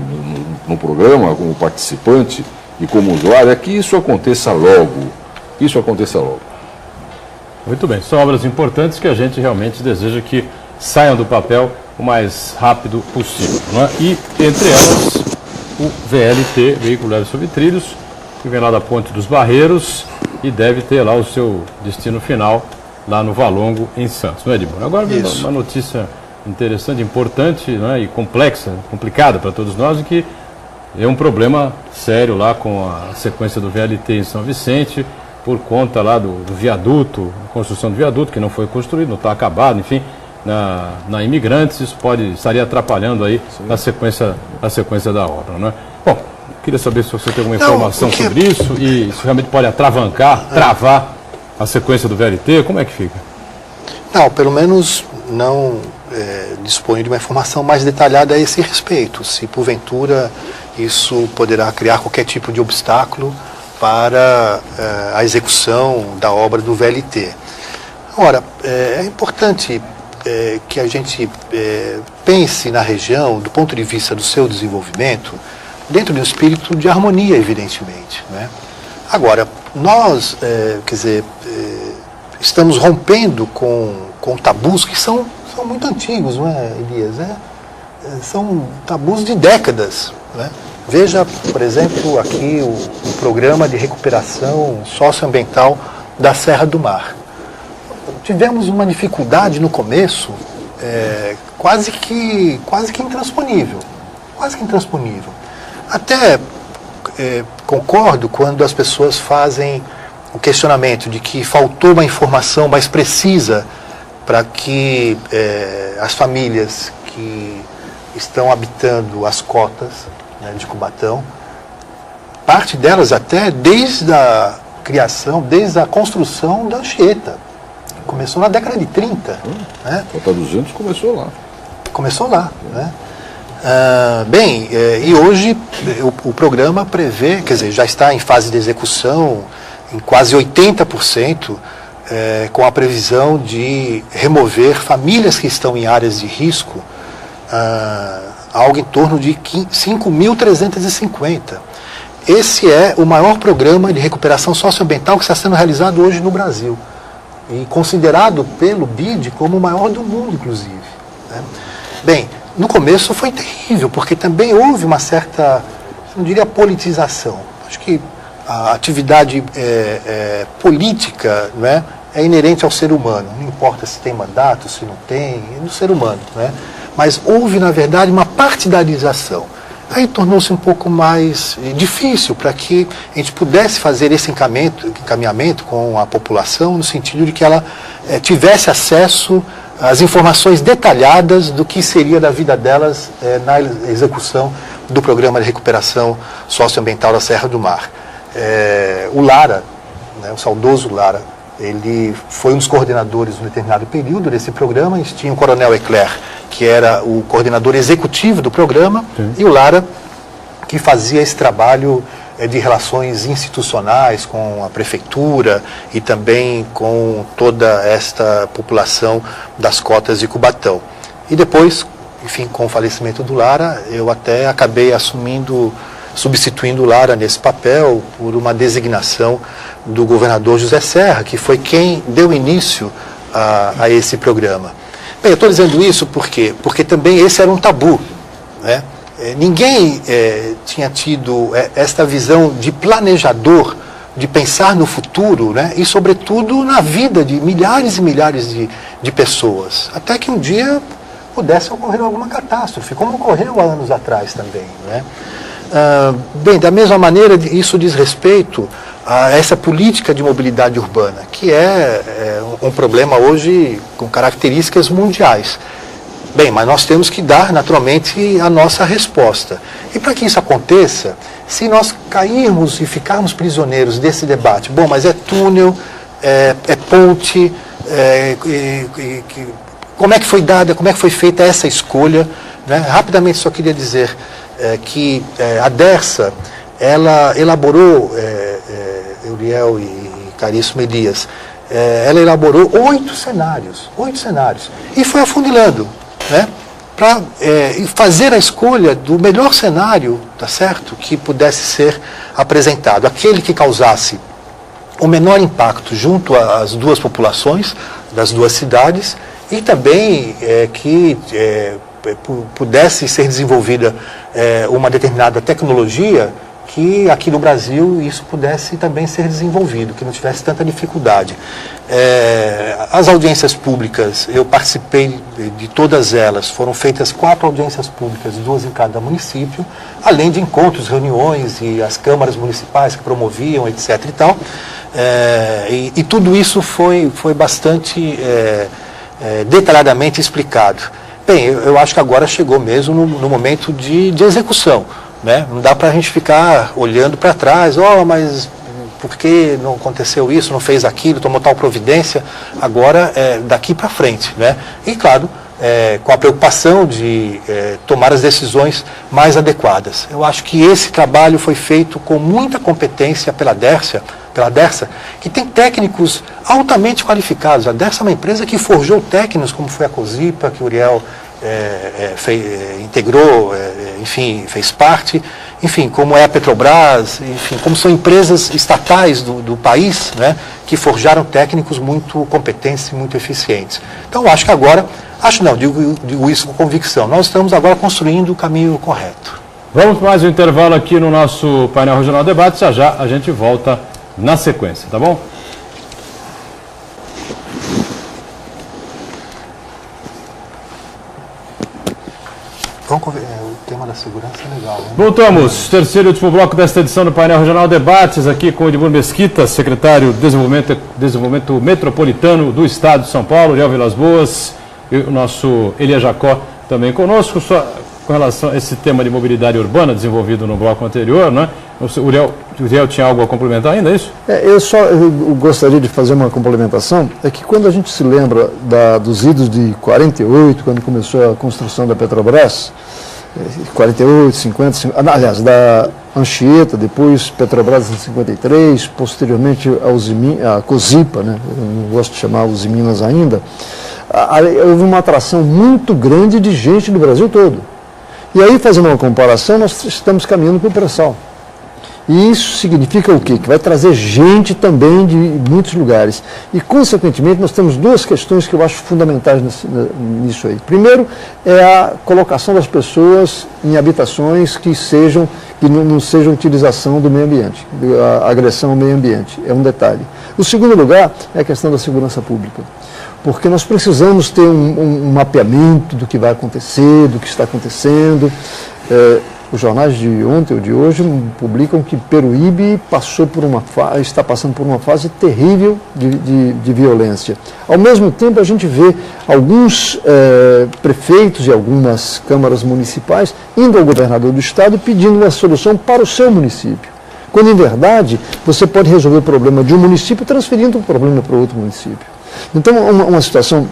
no programa, como participante e como usuário, é que isso aconteça logo. Isso aconteça logo. Muito bem, são obras importantes que a gente realmente deseja que saiam do papel o mais rápido possível, não é? E, entre elas, o VLT, Veículo Leve sobre Trilhos, que vem lá da Ponte dos Barreiros e deve ter lá o seu destino final lá no Valongo, em Santos, não é, Edmundo? Agora vem uma notícia interessante, importante, né, e complexa, complicada para todos nós, e que é um problema sério lá com a sequência do VLT em São Vicente, por conta lá do viaduto, a construção do viaduto, que não foi construído, não está acabado, enfim, na Imigrantes, isso estaria atrapalhando aí a sequência da obra, né? Bom, queria saber se você tem alguma informação sobre isso e se realmente pode travar a sequência do VLT, como é que fica? Não, pelo menos não disponho de uma informação mais detalhada a esse respeito, se porventura isso poderá criar qualquer tipo de obstáculo para a execução da obra do VLT. Ora, é importante que a gente pense na região, do ponto de vista do seu desenvolvimento, dentro de um espírito de harmonia, evidentemente, né? Agora, nós, estamos rompendo com tabus que são muito antigos, não é, Elias? São tabus de décadas, né? Veja, por exemplo, aqui o programa de recuperação socioambiental da Serra do Mar. Tivemos uma dificuldade no começo, quase que intransponível. Até concordo quando as pessoas fazem o questionamento de que faltou uma informação mais precisa para que as famílias que estão habitando as cotas, né, de Cubatão, parte delas até desde a criação, desde a construção da Anchieta. Começou na década de 30. Né? Cota 200 começou lá. Começou lá. Né? E hoje o programa prevê, quer dizer, já está em fase de execução em quase 80%, com a previsão de remover famílias que estão em áreas de risco, algo em torno de 5.350. Esse é o maior programa de recuperação socioambiental que está sendo realizado hoje no Brasil. E considerado pelo BID como o maior do mundo, inclusive. Né? Bem, no começo foi terrível, porque também houve uma certa, não diria politização. Acho que a atividade política, né, é inerente ao ser humano. Não importa se tem mandato, se não tem, é do ser humano. Né? Mas houve, na verdade, uma partidarização. Aí tornou-se um pouco mais difícil para que a gente pudesse fazer esse encaminhamento com a população, no sentido de que ela tivesse acesso às informações detalhadas do que seria da vida delas na execução do Programa de Recuperação Socioambiental da Serra do Mar. O Lara, né, o saudoso Lara, ele foi um dos coordenadores em um determinado período desse programa. A gente tinha o Coronel Eclair, que era o coordenador executivo do programa, e o Lara, que fazia esse trabalho de relações institucionais com a prefeitura e também com toda esta população das cotas de Cubatão. E depois, enfim, com o falecimento do Lara, eu até acabei substituindo o Lara nesse papel por uma designação do governador José Serra, que foi quem deu início a esse programa. Bem, eu estou dizendo isso porque também esse era um tabu, né? Ninguém tinha tido esta visão de planejador, de pensar no futuro, né? E sobretudo na vida de milhares e milhares de pessoas, até que um dia pudesse ocorrer alguma catástrofe, como ocorreu há anos atrás também, né? Bem, da mesma maneira, isso diz respeito a essa política de mobilidade urbana, que é um problema hoje com características mundiais. Bem, mas nós temos que dar, naturalmente, a nossa resposta. E para que isso aconteça, se nós cairmos e ficarmos prisioneiros desse debate, bom, mas é túnel, é ponte, como é que foi dada, como é que foi feita essa escolha, né? Rapidamente só queria dizer que a DERSA, ela elaborou, Uriel e Caríssimo Elias, ela elaborou 8 cenários, e foi afunilando, né? Para fazer a escolha do melhor cenário, tá certo, que pudesse ser apresentado, aquele que causasse o menor impacto junto às duas populações das duas cidades e também que pudesse ser desenvolvida uma determinada tecnologia que aqui no Brasil isso pudesse também ser desenvolvido, que não tivesse tanta dificuldade. As audiências públicas, eu participei de todas elas, foram feitas 4 audiências públicas, 2 em cada município, além de encontros, reuniões e as câmaras municipais que promoviam, etc. e tal. E tudo isso foi bastante detalhadamente explicado. Bem, eu acho que agora chegou mesmo no momento de execução. Né? Não dá para a gente ficar olhando para trás, mas por que não aconteceu isso, não fez aquilo, tomou tal providência, agora daqui para frente. Né? E claro, com a preocupação de tomar as decisões mais adequadas. Eu acho que esse trabalho foi feito com muita competência pela DERSA, que tem técnicos altamente qualificados. A DERSA é uma empresa que forjou técnicos, como foi a COSIPA, que o Uriel integrou, enfim, fez parte, enfim, como é a Petrobras, enfim, como são empresas estatais do país, né, que forjaram técnicos muito competentes e muito eficientes. Então, acho que agora, digo isso com convicção, nós estamos agora construindo o caminho correto. Vamos para mais um intervalo aqui no nosso painel regional debate, já a gente volta na sequência, tá bom? O tema da segurança é legal. Né? Voltamos, terceiro e último bloco desta edição do painel regional debates, aqui com o Edmundo Mesquita, secretário de Desenvolvimento Metropolitano do Estado de São Paulo, Uriel Vilas Boas, e o nosso Elias Jacó também conosco, só com relação a esse tema de mobilidade urbana desenvolvido no bloco anterior, né? O Uriel tinha algo a complementar ainda, é isso? Eu gostaria de fazer uma complementação, é que quando a gente se lembra dos idos de 48, quando começou a construção da Petrobras, 48, 50, aliás, da Anchieta, depois Petrobras em 53, posteriormente a COSIPA, né? Eu não gosto de chamar Usiminas ainda, houve uma atração muito grande de gente do Brasil todo. E aí, fazendo uma comparação, nós estamos caminhando para o pré-sal. E isso significa o quê? Que vai trazer gente também de muitos lugares. E, consequentemente, nós temos 2 questões que eu acho fundamentais nisso aí. Primeiro, é a colocação das pessoas em habitações que não sejam utilização do meio ambiente, a agressão ao meio ambiente. É um detalhe. O segundo lugar é a questão da segurança pública. Porque nós precisamos ter um mapeamento do que vai acontecer, do que está acontecendo. Os jornais de ontem ou de hoje publicam que Peruíbe está passando por uma fase terrível de violência. Ao mesmo tempo, a gente vê alguns prefeitos e algumas câmaras municipais indo ao governador do estado pedindo uma solução para o seu município. Quando, em verdade, você pode resolver o problema de um município transferindo o problema para outro município. Então, uma situação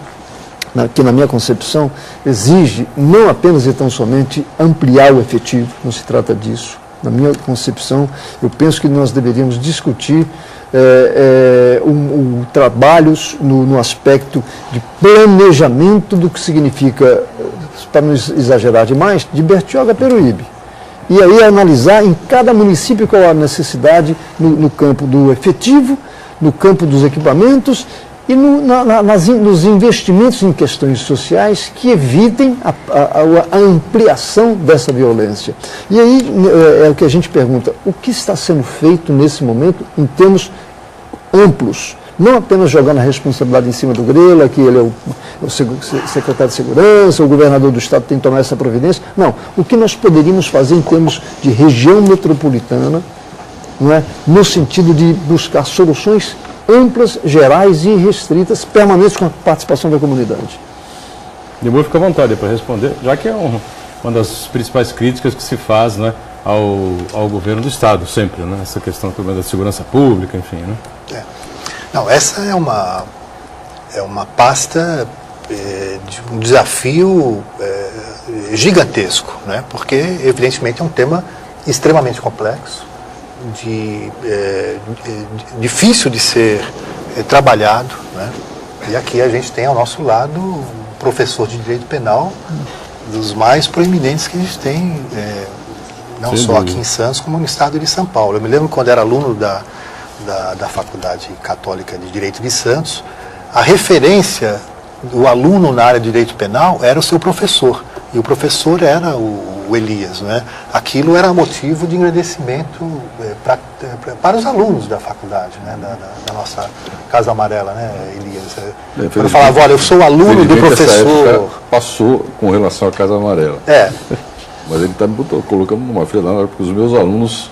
que, na minha concepção, exige não apenas e tão somente ampliar o efetivo, não se trata disso. Na minha concepção, eu penso que nós deveríamos discutir trabalhos no aspecto de planejamento do que significa, para não exagerar demais, de Bertioga a Peruíbe. E aí analisar em cada município qual a necessidade no campo do efetivo, no campo dos equipamentos e nos investimentos em questões sociais que evitem a ampliação dessa violência. E aí é o que a gente pergunta, o que está sendo feito nesse momento em termos amplos? Não apenas jogando a responsabilidade em cima do Grela, que ele é o secretário de Segurança, o governador do Estado tem que tomar essa providência. Não, o que nós poderíamos fazer em termos de região metropolitana, não é? No sentido de buscar soluções amplas, gerais e restritas, permanentes com a participação da comunidade. Demur, fica à vontade para responder, já que é uma das principais críticas que se faz, né, ao governo do Estado, sempre, né, essa questão também da segurança pública, enfim. Né? Não, essa é uma pasta de um desafio gigantesco, né? Porque, evidentemente, é um tema extremamente complexo, difícil de ser trabalhado, né? E aqui a gente tem ao nosso lado um professor de direito penal dos mais proeminentes que a gente tem, não só aqui em Santos, como no estado de São Paulo. Eu me lembro quando era aluno da Faculdade Católica de Direito de Santos, a referência do aluno na área de direito penal era o seu professor, e o professor era o Elias, né? Aquilo era motivo de engrandecimento para os alunos da faculdade, né? da nossa Casa Amarela, né, Elias? Quando falava, olha, eu sou aluno do professor. Passou com relação à Casa Amarela. Mas ele está me colocando numa fila, porque os meus alunos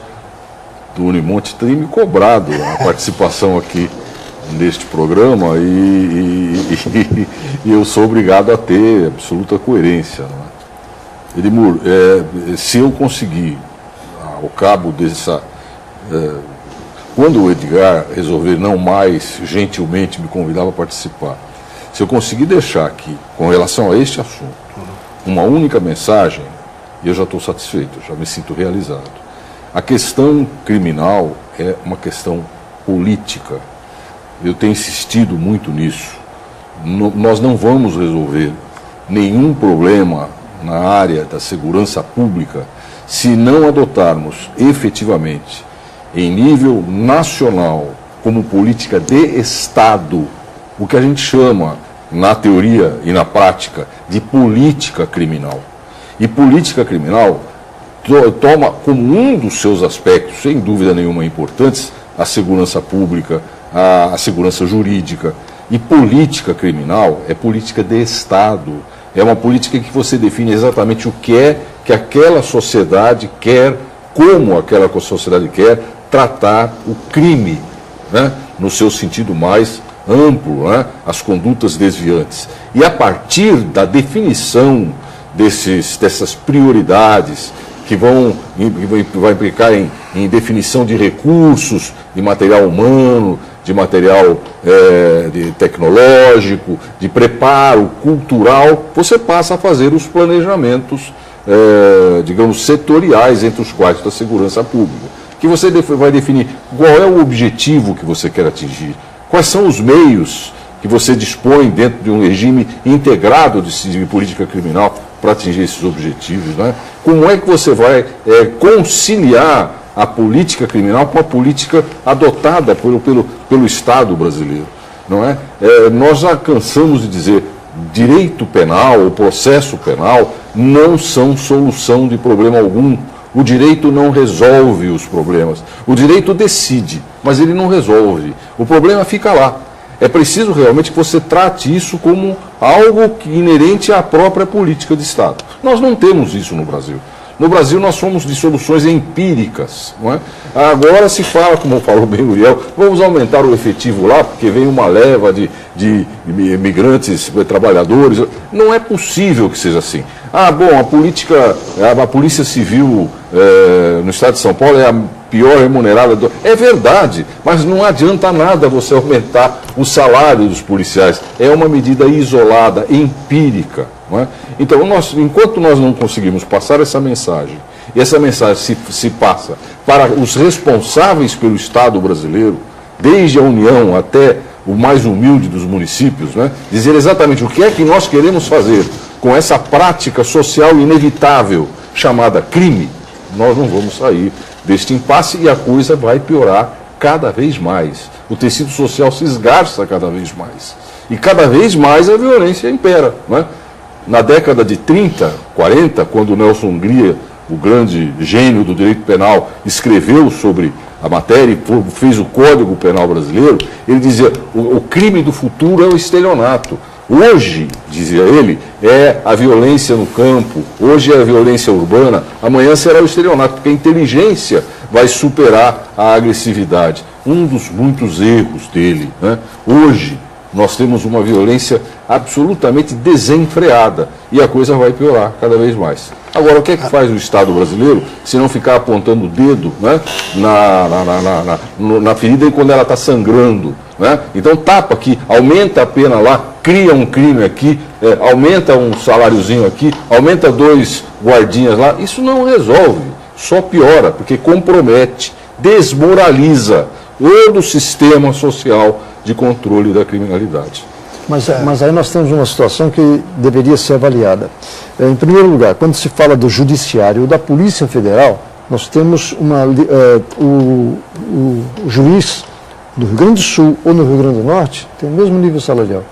do Unimonte têm me cobrado a participação aqui neste programa e eu sou obrigado a ter absoluta coerência. Não é? Edmur, se eu conseguir, ao cabo dessa... quando o Edgar resolver não mais gentilmente me convidar para participar, se eu conseguir deixar aqui, com relação a este assunto, uma única mensagem, eu já estou satisfeito, já me sinto realizado. A questão criminal é uma questão política. Eu tenho insistido muito nisso. Nós não vamos resolver nenhum problema na área da segurança pública se não adotarmos efetivamente, em nível nacional, como política de Estado, o que a gente chama, na teoria e na prática, de política criminal. E política criminal toma como um dos seus aspectos, sem dúvida nenhuma importantes, a segurança pública, a segurança jurídica. E política criminal é política de Estado. É uma política que você define exatamente o que é que aquela sociedade quer, como aquela sociedade quer tratar o crime, né? No seu sentido mais amplo, né? As condutas desviantes. E a partir da definição dessas prioridades que vai implicar em definição de recursos, de material humano, de material tecnológico, de preparo cultural, você passa a fazer os planejamentos, digamos, setoriais entre os quadros da segurança pública. Que você vai definir qual é o objetivo que você quer atingir, quais são os meios que você dispõe dentro de um regime integrado de política criminal para atingir esses objetivos, né? Como é que você vai conciliar a política criminal com a política adotada pelo Estado brasileiro, não é? Nós já cansamos de dizer, direito penal, o processo penal, não são solução de problema algum. O direito não resolve os problemas. O direito decide, mas ele não resolve. O problema fica lá. É preciso realmente que você trate isso como algo inerente à própria política de Estado. Nós não temos isso no Brasil. No Brasil nós somos de soluções empíricas, não é? Agora se fala, como falou bem o Uriel, vamos aumentar o efetivo lá, porque vem uma leva de imigrantes, trabalhadores. Não é possível que seja assim. Bom, a Polícia Civil no estado de São Paulo é a pior remunerada. É verdade, mas não adianta nada você aumentar o salário dos policiais. É uma medida isolada, empírica. Não é? Então, enquanto nós não conseguimos passar essa mensagem, e essa mensagem se passa para os responsáveis pelo Estado brasileiro, desde a União até o mais humilde dos municípios, né? Dizer exatamente o que é que nós queremos fazer com essa prática social inevitável chamada crime, nós não vamos sair deste impasse e a coisa vai piorar cada vez mais. O tecido social se esgarça cada vez mais. E cada vez mais a violência impera, não é? Na década de 30, 40, quando Nelson Hungria, o grande gênio do direito penal, escreveu sobre a matéria e fez o Código Penal brasileiro, ele dizia, o crime do futuro é o estelionato. Hoje, dizia ele, é a violência no campo, hoje é a violência urbana, amanhã será o estelionato, porque a inteligência vai superar a agressividade. Um dos muitos erros dele, né? Hoje, nós temos uma violência absolutamente desenfreada e a coisa vai piorar cada vez mais. Agora, o que é que faz o Estado brasileiro se não ficar apontando o dedo, né, na ferida quando ela está sangrando? Né? Então tapa aqui, aumenta a pena lá, cria um crime aqui, aumenta um saláriozinho aqui, aumenta 2 guardinhas lá. Isso não resolve, só piora, porque compromete, desmoraliza todo o sistema social de controle da criminalidade. Mas aí nós temos uma situação que deveria ser avaliada. Em primeiro lugar, quando se fala do Judiciário ou da Polícia Federal, nós temos o juiz do Rio Grande do Sul ou no Rio Grande do Norte tem o mesmo nível salarial.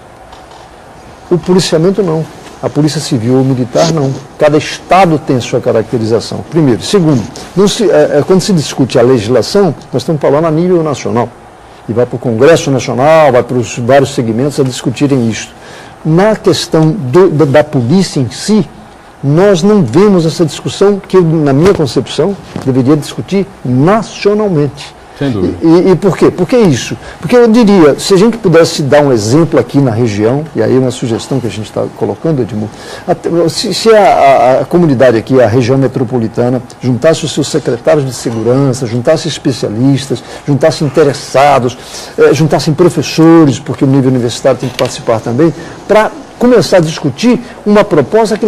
O policiamento não. A Polícia Civil ou Militar não. Cada estado tem sua caracterização. Primeiro. Segundo, quando se discute a legislação, nós estamos falando a nível nacional. E vai para o Congresso Nacional, vai para os vários segmentos a discutirem isso. Na questão da polícia em si, nós não vemos essa discussão que, na minha concepção, deveria discutir nacionalmente. Sem dúvida. E por quê? Por que isso? Porque eu diria, se a gente pudesse dar um exemplo aqui na região, e aí uma sugestão que a gente está colocando, Edmundo, se a comunidade aqui, a região metropolitana, juntasse os seus secretários de segurança, juntasse especialistas, juntasse interessados, juntassem professores, porque o nível universitário tem que participar também, para começar a discutir uma proposta que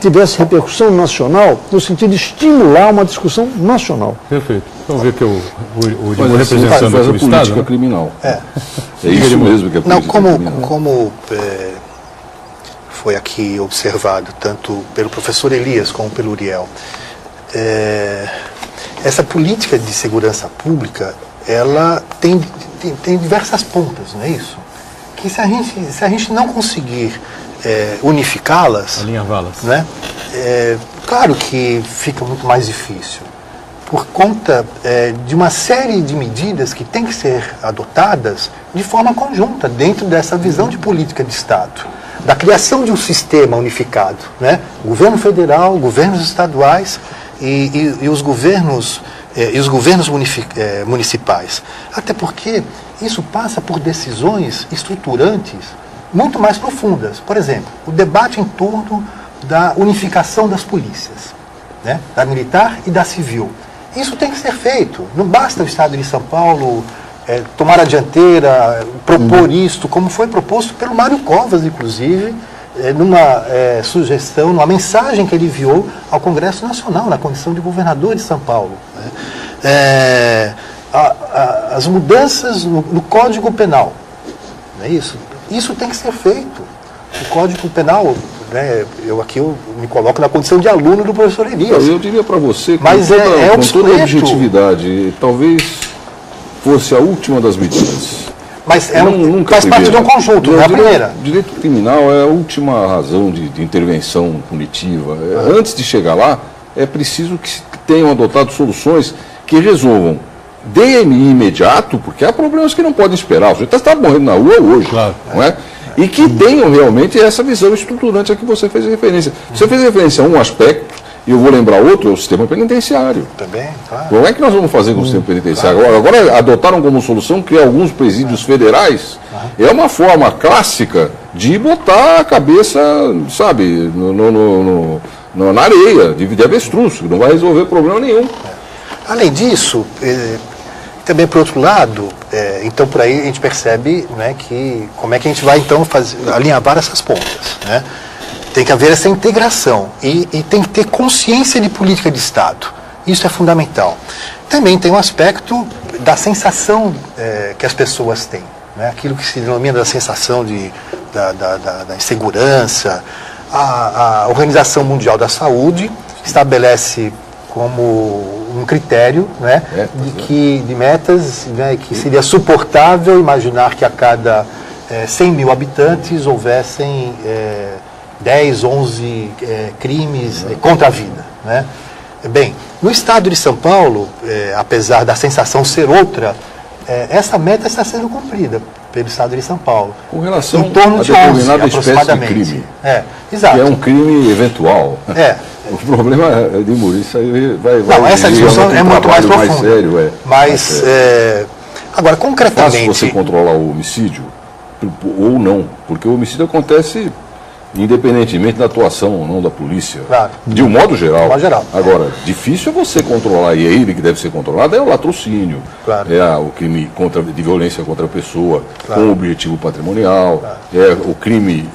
tivesse repercussão nacional, no sentido de estimular uma discussão nacional. Perfeito. Vamos ver que o faz representando a o política Estado, criminal. É isso mesmo que é política criminal. Como foi aqui observado, tanto pelo professor Elias como pelo Uriel, essa política de segurança pública, ela tem diversas pontas, não é isso? Que se a gente não conseguir unificá-las, alinhavá-las, né, claro que fica muito mais difícil, por conta de uma série de medidas que têm que ser adotadas de forma conjunta, dentro dessa visão de política de Estado, da criação de um sistema unificado, né, governo federal, governos estaduais e os governos municipais. Até porque isso passa por decisões estruturantes muito mais profundas. Por exemplo, o debate em torno da unificação das polícias, né? Da militar e da civil. Isso tem que ser feito. Não basta o Estado de São Paulo tomar a dianteira, propor isto, como foi proposto pelo Mário Covas, inclusive, numa sugestão, numa mensagem que ele enviou ao Congresso Nacional, na condição de governador de São Paulo, né? As mudanças no Código Penal, não é isso? Isso tem que ser feito. O Código Penal, né, eu me coloco na condição de aluno do professor Elias. Eu diria para você que mas com toda a objetividade, talvez fosse a última das medidas. Mas faz parte de um conjunto, não é a primeira. O direito criminal é a última razão de intervenção punitiva. Antes de chegar lá, é preciso que tenham adotado soluções que resolvam de imediato, porque há problemas que não podem esperar. O sujeito está morrendo na rua hoje, claro, não é? E que tenham realmente essa visão estruturante a que você fez referência. Você fez referência a um aspecto, e eu vou lembrar outro, é o sistema penitenciário. Também, claro. Como é que nós vamos fazer com o sistema penitenciário? Claro. Agora adotaram como solução criar alguns presídios federais. É uma forma clássica de botar a cabeça, sabe, na areia, de avestruz, que não vai resolver problema nenhum. Além disso, também por outro lado, então por aí a gente percebe, né, que como é que a gente vai então alinhavar essas pontas, né? Tem que haver essa integração e tem que ter consciência de política de Estado. Isso é fundamental. Também tem um aspecto da sensação que as pessoas têm, né? Aquilo que se denomina da sensação da insegurança. A Organização Mundial da Saúde estabelece como um critério, né, de metas, né, que seria suportável imaginar que a cada 100 mil habitantes houvessem 10, 11 crimes contra a vida, né? Bem, no estado de São Paulo, apesar da sensação ser outra, essa meta está sendo cumprida pelo estado de São Paulo. Com relação em torno a de determinada 11, espécie de crime. Exato. Que é um crime eventual. O problema é de morir, isso aí vai não, essa discussão é muito mais profunda. Mais sério, mas, agora, concretamente... Fácil você controlar o homicídio, ou não, porque o homicídio acontece independentemente da atuação ou não da polícia. Claro. De um modo geral. De modo geral. Agora, difícil é você controlar, e é ele que deve ser controlado, é o latrocínio, Claro. é o crime de violência contra a pessoa, Claro. com objetivo patrimonial, é o crime,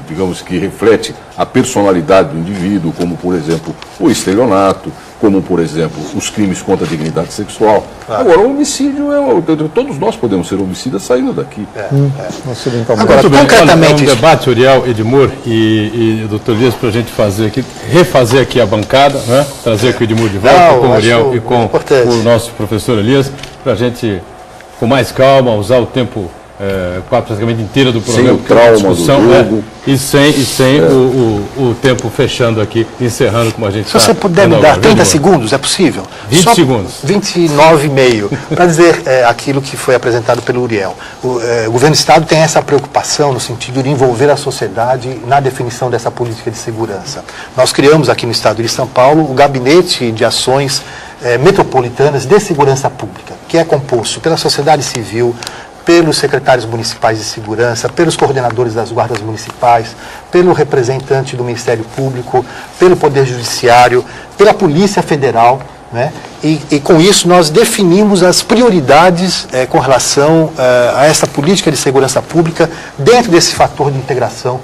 digamos, que reflete a personalidade do indivíduo, como, por exemplo, o estelionato, como, por exemplo, os crimes contra a dignidade sexual. Claro. Agora, o homicídio, todos nós podemos ser homicidas saindo daqui. acidentalmente. Agora, Muito bem, concretamente, olha, é um debate, Uriel, Edmur e Dr. Elias, para a gente fazer aqui, refazer aqui a bancada, né? Trazer aqui o Edmur de volta Não, com o acho Uriel e com importante. o nosso professor Elias, para a gente, com mais calma, usar o tempo praticamente inteiro do programa. o trauma do jogo. E sem o tempo fechando aqui, encerrando como a gente se você puder me dar 30 segundos, é possível? 20 segundos. 29,5, para dizer aquilo que foi apresentado pelo Uriel. O governo do Estado tem essa preocupação no sentido de envolver a sociedade na definição dessa política de segurança. Nós criamos aqui no Estado de São Paulo o Gabinete de Ações Metropolitanas de Segurança Pública, que é composto pela sociedade civil, pelos secretários municipais de segurança, pelos coordenadores das guardas municipais, pelo representante do Ministério Público, pelo Poder Judiciário, pela Polícia Federal, né? E com isso nós definimos as prioridades com relação a essa política de segurança pública dentro desse fator de integração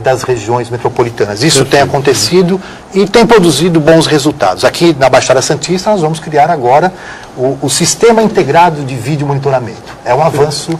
das regiões metropolitanas. Isso tem acontecido e tem produzido bons resultados. Aqui na Baixada Santista nós vamos criar agora o Sistema Integrado de Vídeo Monitoramento. É um avanço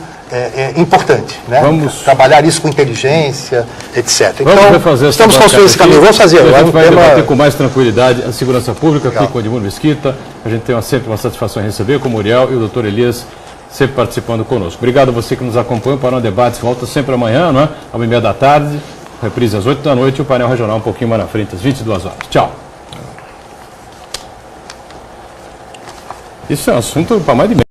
importante, né? Vamos trabalhar isso com inteligência, etc. Vamos refazer essa estamos construindo esse caminho. Vamos fazer. A É gente um vai tema... debater com mais tranquilidade a segurança pública aqui Legal. com o Edmundo Mesquita. A gente tem sempre uma satisfação em receber, como o Uriel e o Dr. Elias, sempre participando conosco. Obrigado a você que nos acompanha. O Painel Debates volta sempre amanhã, não é? Às 13h30, reprise às 20h e o painel regional um pouquinho mais na frente, às 22 horas. Tchau. Isso é um assunto para mais de meia.